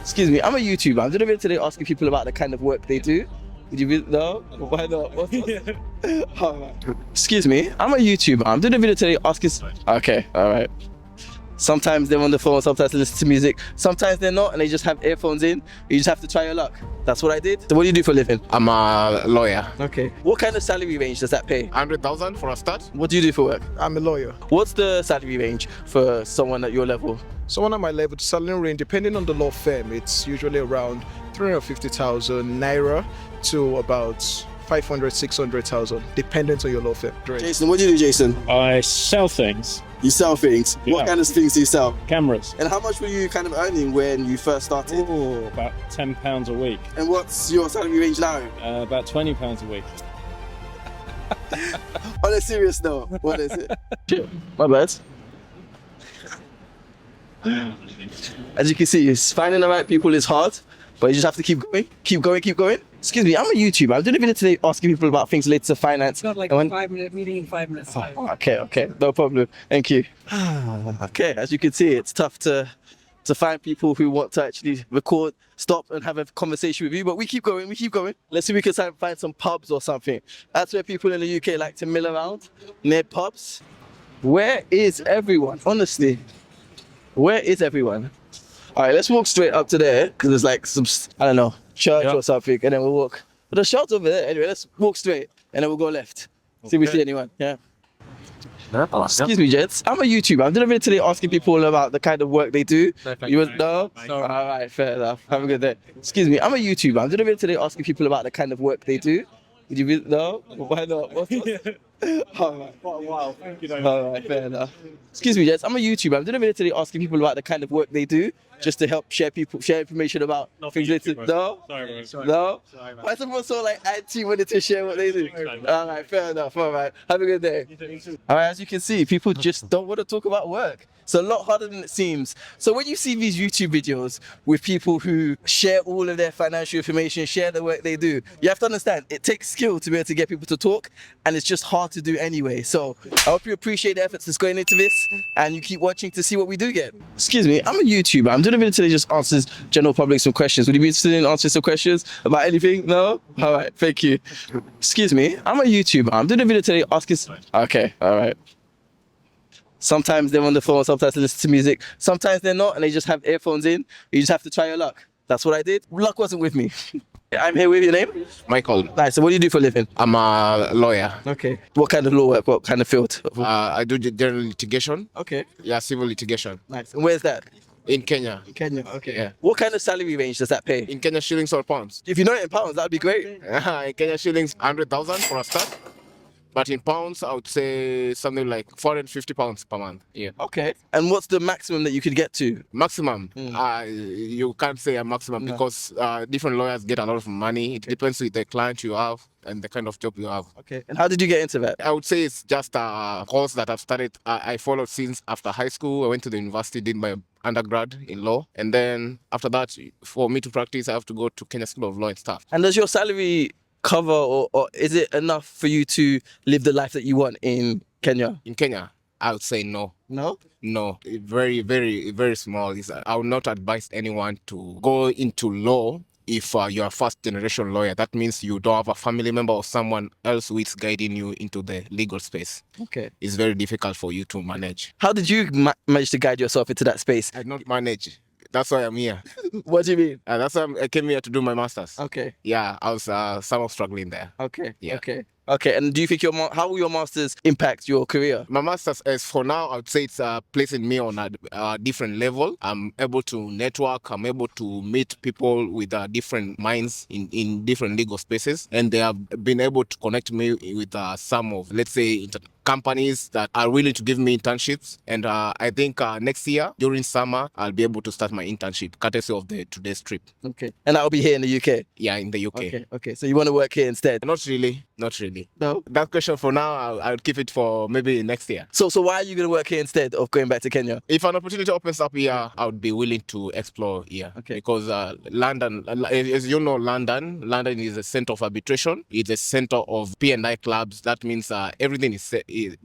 Excuse me, I'm a YouTuber. I'm doing a video today asking people about the kind of work they do. Would you no? Why not? Excuse me, I'm a YouTuber. I'm doing a video today asking. Okay, all right. Sometimes they're on the phone, sometimes they listen to music, sometimes they're not, and they just have earphones in. You just have to try your luck. That's what I did. So what do you do for a living? I'm a lawyer. Okay. What kind of salary range does that pay? 100,000 for a start. What do you do for work? I'm a lawyer. What's the salary range for someone at your level? Someone at my level, the salary range, depending on the law firm, it's usually around 350,000 naira to about 500, 600,000, depending on your law firm. Jason, what do you do, Jason? I sell things, You sell things. Yeah. What kind of things do you sell? cameras. And how much were you kind of earning when you first started? Oh, about £10 a week. And what's your salary range now? About £20 a week. On a serious note, what is it? My bad. As you can see, finding the right people is hard, but you just have to keep going, keep going, keep going. Excuse me, I'm a YouTuber. I'm doing a video today asking people about things related to finance. Got like And a when- 5-minute meeting in 5 minutes. Okay, no problem. Thank you. Okay, as you can see, it's tough to find people who want to actually record, stop and have a conversation with you, but we keep going, we keep going. Let's see if we can find some pubs or something. That's where people in the UK like to mill around, near pubs. Where is everyone? Honestly, where is everyone? All right, let's walk straight up to there, because there's like some, I don't know, church or something, and then we'll walk. But the shop's over there. Anyway, let's walk straight, and then we'll go left. See if we see anyone, yeah. Excuse me, gents. I'm a YouTuber. I'm doing a video today asking people about the kind of work they do. You would know? All right, fair enough. Have a good day. Excuse me, I'm a YouTuber. I'm doing a video today asking people about the kind of work they do. Would you know? Why not? Wow. All right, fair enough. Excuse me, gents. I'm a YouTuber. I'm doing a video today asking people about the kind of work they do, just to help share information about things related. No? No? Why is everyone so like anti wanting to share what they do? All right, fair enough. All right, have a good day. All right, as you can see, people just don't want to talk about work. It's a lot harder than it seems. So when you see these YouTube videos with people who share all of their financial information, share the work they do, you have to understand it takes skill to be able to get people to talk, and it's just hard to do anyway. So I hope you appreciate the efforts that's going into this, and you keep watching to see what we do get. Excuse me, I'm a YouTuber. I'm doing a video today just answers general public some questions. Would you be interested in answering some questions about anything? No? All right, thank you. Excuse me, I'm a YouTuber. I'm doing a video today asking. Okay, all right. Sometimes they're on the phone, sometimes they listen to music, sometimes they're not, and they just have earphones in. You just have to try your luck. That's what I did. Luck wasn't with me. I'm here with your name? Michael. Nice. So what do you do for a living? I'm a lawyer. Okay. What kind of law work? What kind of field? I do general litigation. Okay. Yeah, civil litigation. Nice. And where's that? In Kenya. Kenya. Okay. Yeah. What kind of salary range does that pay? In Kenya shillings or pounds? If you know it in pounds, that'd be great. In Kenya shillings, 100,000 for a start. But in pounds, I would say something like 450 pounds per month. Yeah. Okay. And what's the maximum that you could get to? Maximum. You can't say a maximum because different lawyers get a lot of money. It depends with the client you have and the kind of job you have. Okay. And how did you get into that? I would say it's just a course that I've started. I followed since after high school. I went to the university, did my undergrad in law. And then after that, for me to practice, I have to go to Kenya School of Law and stuff. And does your salary cover or is it enough for you to live the life that you want in Kenya? In Kenya, I would say no. No? No, very, very, very small. I would not advise anyone to go into law if you're a first generation lawyer. That means you don't have a family member or someone else who is guiding you into the legal space. Okay. It's very difficult for you to manage. How did you manage to guide yourself into that space? I not manage. That's why I'm here. What do you mean? That's why I came here to do my master's. Okay. Yeah, I was somewhat struggling there. Okay. Yeah. Okay. And do you think how will your masters impact your career? My master's, as for now, I would say it's placing me on a different level. I'm able to network. I'm able to meet people with different minds in different legal spaces. And they have been able to connect me with some of, let's say, companies that are willing to give me internships. And I think next year, during summer, I'll be able to start my internship, courtesy of the today's trip. Okay. And I'll be here in the UK? Yeah, in the UK. Okay. So you want to work here instead? Not really. No? That question for now, I'll keep it for maybe next year. So why are you going to work here instead of going back to Kenya? If an opportunity opens up here, I would be willing to explore here. Okay. Because London, as you know, London is a center of arbitration. It's a center of P&I clubs. That means everything is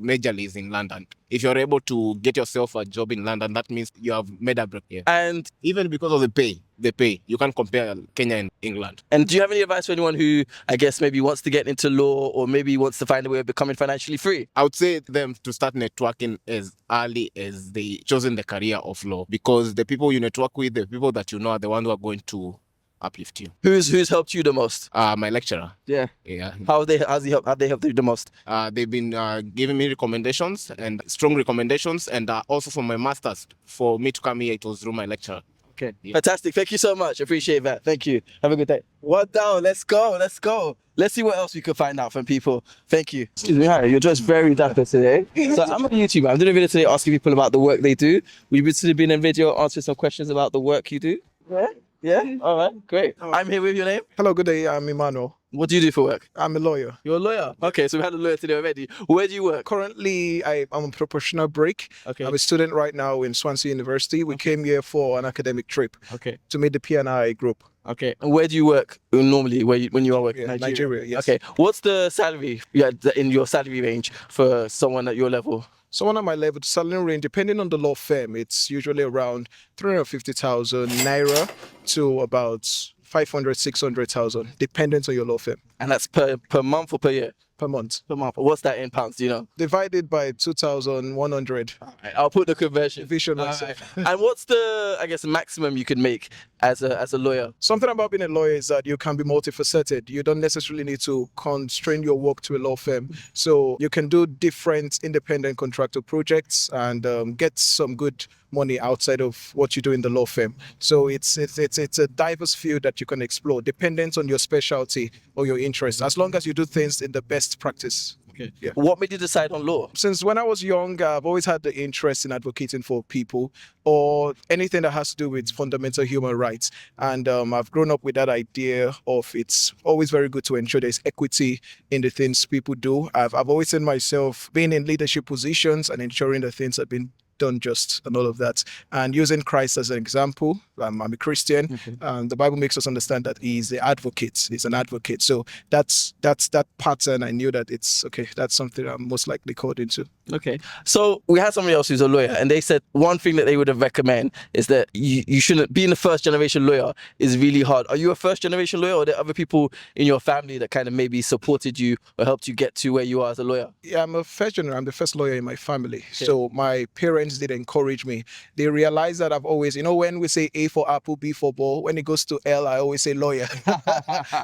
majorly is in London. If you're able to get yourself a job in London, that means you have made a break here. And Even because of the pay, you can't compare Kenya and England. do you have any advice for anyone who, I guess, maybe wants to get into law or maybe wants to find a way of becoming financially free? I would say them to start networking as early as they chosen the career of law, because the people you network with, the people that you know, are the ones who are going to uplift you. Who's helped you the most? My lecturer. Yeah. Yeah. How they helped you the most? They've been giving me recommendations and strong recommendations, and also for my masters, for me to come here, it was through my lecturer. Okay. Yeah. Fantastic. Thank you so much. Appreciate that. Thank you. Have a good day. What down? Let's go. Let's go. Let's see what else we could find out from people. Thank you. Excuse me, hi. You're dressed very dapper today. So I'm a YouTuber. I'm doing a video today asking people about the work they do. Would you be interested in a video answering some questions about the work you do? Yeah. Yeah. All right. Great. I'm here with your name. Hello, good day. I'm Emmanuel. What do you do for work? I'm a lawyer. You're a lawyer. Okay, so we had a lawyer today already. Where do you work? Currently, I'm on professional break. Okay. I'm a student right now in Swansea University. We came here for an academic trip Okay. to meet the P&I group. Okay. And where do you work normally? When you are working? Yeah, Nigeria, yes. Okay. What's the salary? Yeah, in your salary range for someone at your level? Someone at my level, the salary range, depending on the law firm, it's usually around 350,000 naira to about 500, 600,000, depending on your law firm, And that's per month or per year? per month. Per month. What's that in pounds? Do you know? Divided by 2,100. Alright, I'll put the conversion. Vision Alright. myself. And what's the, I guess, maximum you can make as a lawyer? Something about being a lawyer is that you can be multifaceted. You don't necessarily need to constrain your work to a law firm. So you can do different independent contractor projects and get some good money outside of what you do in the law firm. So it's a diverse field that you can explore, dependent on your specialty or your interest, as long as you do things in the best practice. Okay. Yeah. What made you decide on law? Since when I was young, I've always had the interest in advocating for people or anything that has to do with fundamental human rights. And I've grown up with that idea of it's always very good to ensure there's equity in the things people do. I've always seen myself being in leadership positions and ensuring that things have been done just and all of that, and using Christ as an example. I'm a Christian. The Bible makes us understand that he's the advocate. He's an advocate. So that's that pattern. I knew that it's okay. That's something I'm most likely called into. Okay. So we had somebody else who's a lawyer, and they said one thing that they would have recommend is that you shouldn't being a first generation lawyer is really hard. Are you a first generation lawyer, or are there other people in your family that kind of maybe supported you or helped you get to where you are as a lawyer? Yeah, I'm a first generation. I'm the first lawyer in my family. So my parents did encourage me. They realized that I've always, when we say A for apple, B for ball, when it goes to L, I always say lawyer.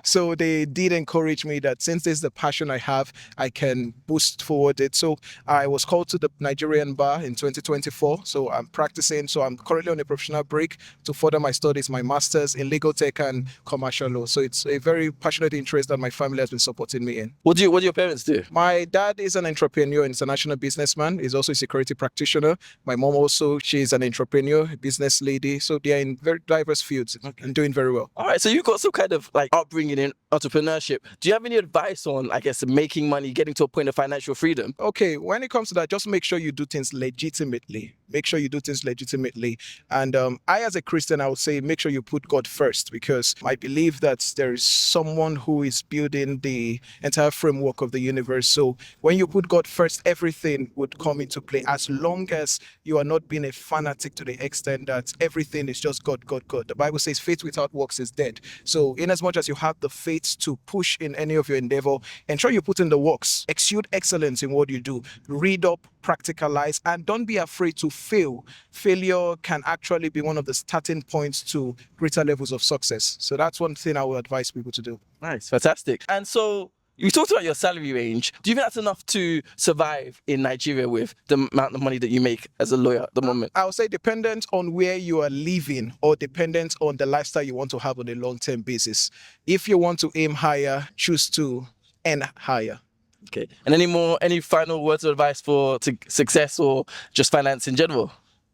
So they did encourage me that since this is the passion I have, I can boost forward it. So I was called to the Nigerian bar in 2024. So I'm practicing. So I'm currently on a professional break to further my studies, my master's in legal tech and commercial law. So it's a very passionate interest that my family has been supporting me in. What do your parents do? My dad is an entrepreneur, international businessman. He's also a security practitioner. My mom also, she's an entrepreneur, a business lady. So they are in very diverse fields and doing very well. All right, so you've got some kind of like upbringing in entrepreneurship. Do you have any advice on, I guess, making money, getting to a point of financial freedom? Okay, when it comes to that, just make sure you do things legitimately. Make sure you do things legitimately. And I, as a Christian, I would say make sure you put God first, because I believe that there is someone who is building the entire framework of the universe. So when you put God first, everything would come into play, as long as you are not being a fanatic to the extent that everything is just God, God, God. The Bible says faith without works is dead. So in as much as you have the faith to push in any of your endeavor, ensure you put in the works, exude excellence in what you do, read up, practicalize, and don't be afraid to fail. Failure can actually be one of the starting points to greater levels of success. So that's one thing I would advise people to do. Nice, fantastic. And so you talked about your salary range. Do you think that's enough to survive in Nigeria with the amount of money that you make as a lawyer at the moment? I would say dependent on where you are living or dependent on the lifestyle you want to have on a long-term basis. If you want to aim higher, choose to earn higher. Okay. And any final words of advice for success or just finance in general?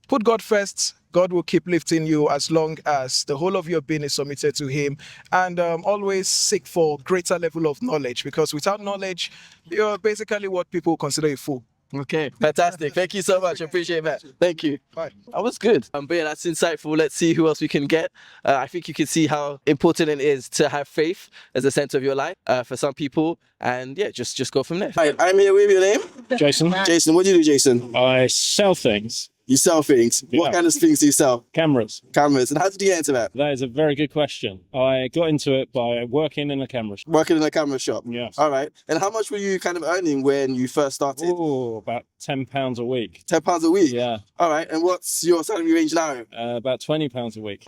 Put God first. God will keep lifting you as long as the whole of your being is submitted to Him. And always seek for greater level of knowledge, because without knowledge, you're basically what people consider a fool. Okay, fantastic. Thank you so much. I appreciate that. Thank you. Bye. That was good. But yeah, that's insightful. Let's see who else we can get. I think you can see how important it is to have faith as a center of your life for some people. And yeah, just go from there. All right, I'm here with your name. Jason, Jason, what do you do, Jason? I sell things, You sell things. What Yeah. kind of things do you sell? cameras. Cameras. And how did you get into that? That is a very good question. I got into it by working in a camera shop. Working in a camera shop. Yes. All right. And how much were you kind of earning when you first started? Oh, about £10 a week. £10 a week. Yeah, All right. And what's your salary range now? about £20 a week.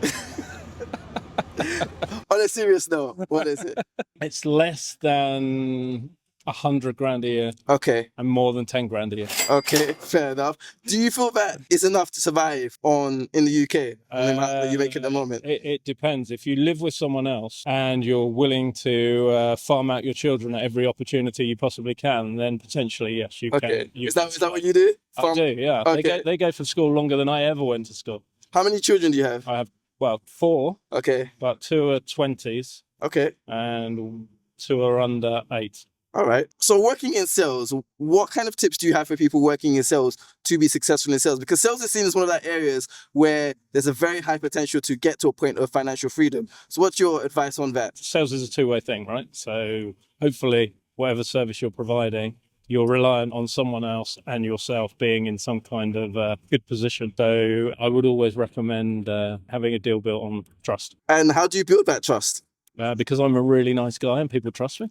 On a serious note, what is it? It's less than 100 grand a year Okay. and more than 10 grand a year. Okay, fair enough. Do you feel that it's enough to survive in the UK on the amount that you make at the moment? It depends. If you live with someone else and you're willing to farm out your children at every opportunity you possibly can, then potentially yes, you Okay. can. You Is can that what you do? I do, yeah. Okay. They go for school longer than I ever went to school. How many children do you have? I have, well, 4, Okay. but 2 are 20s Okay. and 2 are under 8. All right. So working in sales, what kind of tips do you have for people working in sales to be successful in sales? Because sales is seen as one of that areas where there's a very high potential to get to a point of financial freedom. So what's your advice on that? Sales is a two-way thing, right? So hopefully whatever service you're providing, you're reliant on someone else and yourself being in some kind of good position. So I would always recommend having a deal built on trust. And how do you build that trust? Because I'm a really nice guy and people trust me.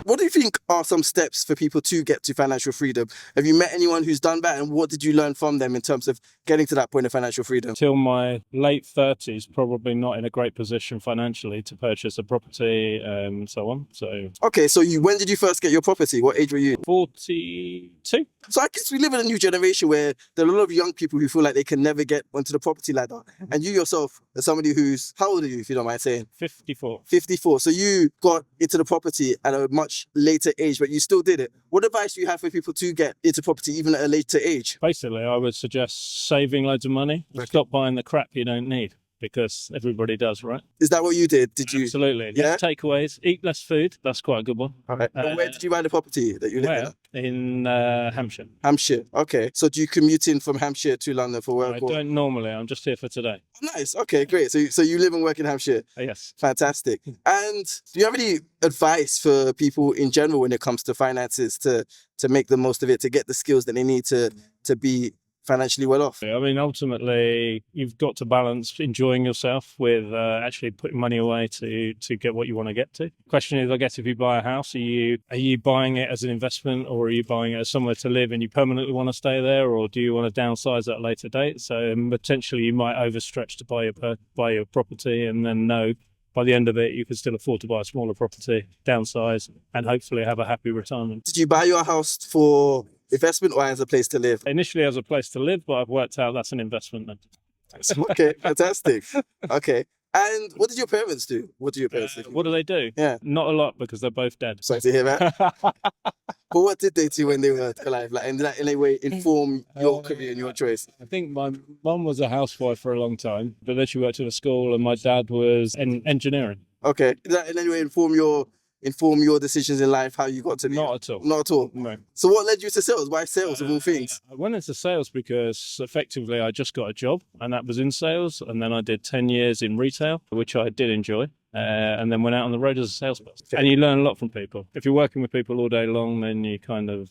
What do you think are some steps for people to get to financial freedom? Have you met anyone who's done that? And what did you learn from them in terms of getting to that point of financial freedom? Till my late 30s, probably not in a great position financially to purchase a property and so on. So Okay, so when did you first get your property? What age were you? 42. So I guess we live in a new generation where there are a lot of young people who feel like they can never get onto the property ladder. And you yourself, as somebody who's, how old are you, if you don't mind saying? 54. 54. So you got into the property at a much later age, but you still did it. What advice do you have for people to get into property even at a later age? Basically, I would suggest saving loads of money. Stop buying the crap you don't need, because everybody does, right? Is that what you did? Did you? Absolutely. Yeah? Less takeaways, eat less food. That's quite a good one. All right. And where did you buy the property that you live in? Where? In Hampshire. Hampshire. Okay. So do you commute in from Hampshire to London for work? I or- don't normally. I'm just here for today. Nice. Okay, great. So you live and work in Hampshire. Yes. Fantastic. And do you have any advice for people in general when it comes to finances to make the most of it, to get the skills that they need to be financially well off? I mean, ultimately, you've got to balance enjoying yourself with actually putting money away to get what you want to get to. Question is, I guess, if you buy a house, are you buying it as an investment, or are you buying it as somewhere to live and you permanently want to stay there, or do you want to downsize at a later date? So potentially you might overstretch to buy your property, and then by the end of it, you can still afford to buy a smaller property, downsize, and hopefully have a happy retirement. Did you buy your house for investment or as a place to live? Initially as a place to live, but I've worked out that's an investment now. Okay, fantastic. Okay. And what did your parents do? What do your parents do? What do they do? Yeah. Not a lot, because they're both dead. Sorry to hear that. But what did they do when they were alive? Like, and did that in any way inform your career and your choice? I think my mum was a housewife for a long time, but then she worked at a school, and my dad was in engineering. Okay. Did that in any way inform your decisions in life, how you got to be? Not at all. Not at all. No. So what led you to sales? Why sales of all things? I went into sales because effectively I just got a job, and that was in sales. And then I did 10 years in retail, which I did enjoy. And then went out on the road as a salesperson. And you learn a lot from people. If you're working with people all day long, then you kind of,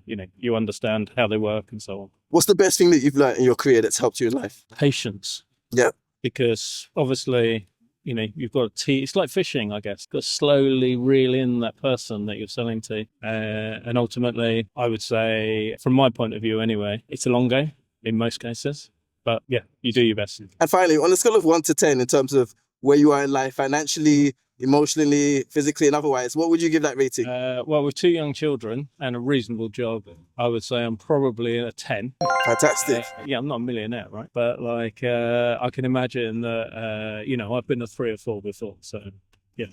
you understand how they work and so on. What's the best thing that you've learned in your career that's helped you in life? Patience. Yeah. Because obviously, you've got to, it's like fishing, I guess. You've got to slowly reel in that person that you're selling to. And ultimately, I would say, from my point of view anyway, it's a long game in most cases. But yeah, you do your best. And finally, on a scale of 1 to 10, in terms of where you are in life, financially, emotionally, physically, and otherwise, what would you give that rating? Well, with 2 young children and a reasonable job, I would say I'm probably a 10. Fantastic. Yeah, I'm not a millionaire, right? But I can imagine that, I've been a 3 or 4 before. So, yeah.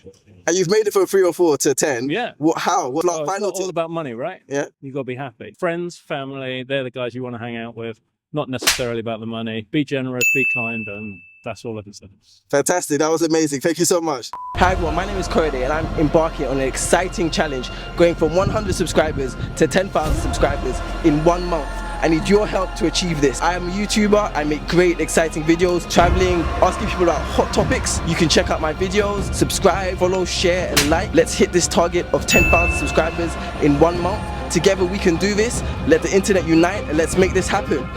And you've made it from 3 or 4 to 10. Yeah. How? What Well, it's final not all about money, right? Yeah. You've got to be happy. Friends, family, they're the guys you want to hang out with. not necessarily about the money. Be generous, be kind, and that's all I can say. Fantastic, that was amazing. Thank you so much. Hi everyone, my name is Korede and I'm embarking on an exciting challenge going from 100 subscribers to 10,000 subscribers in 1 month. I need your help to achieve this. I am a YouTuber, I make great exciting videos, traveling, asking people about hot topics. You can check out my videos, subscribe, follow, share and like. Let's hit this target of 10,000 subscribers in 1 month. Together we can do this. Let the internet unite and let's make this happen.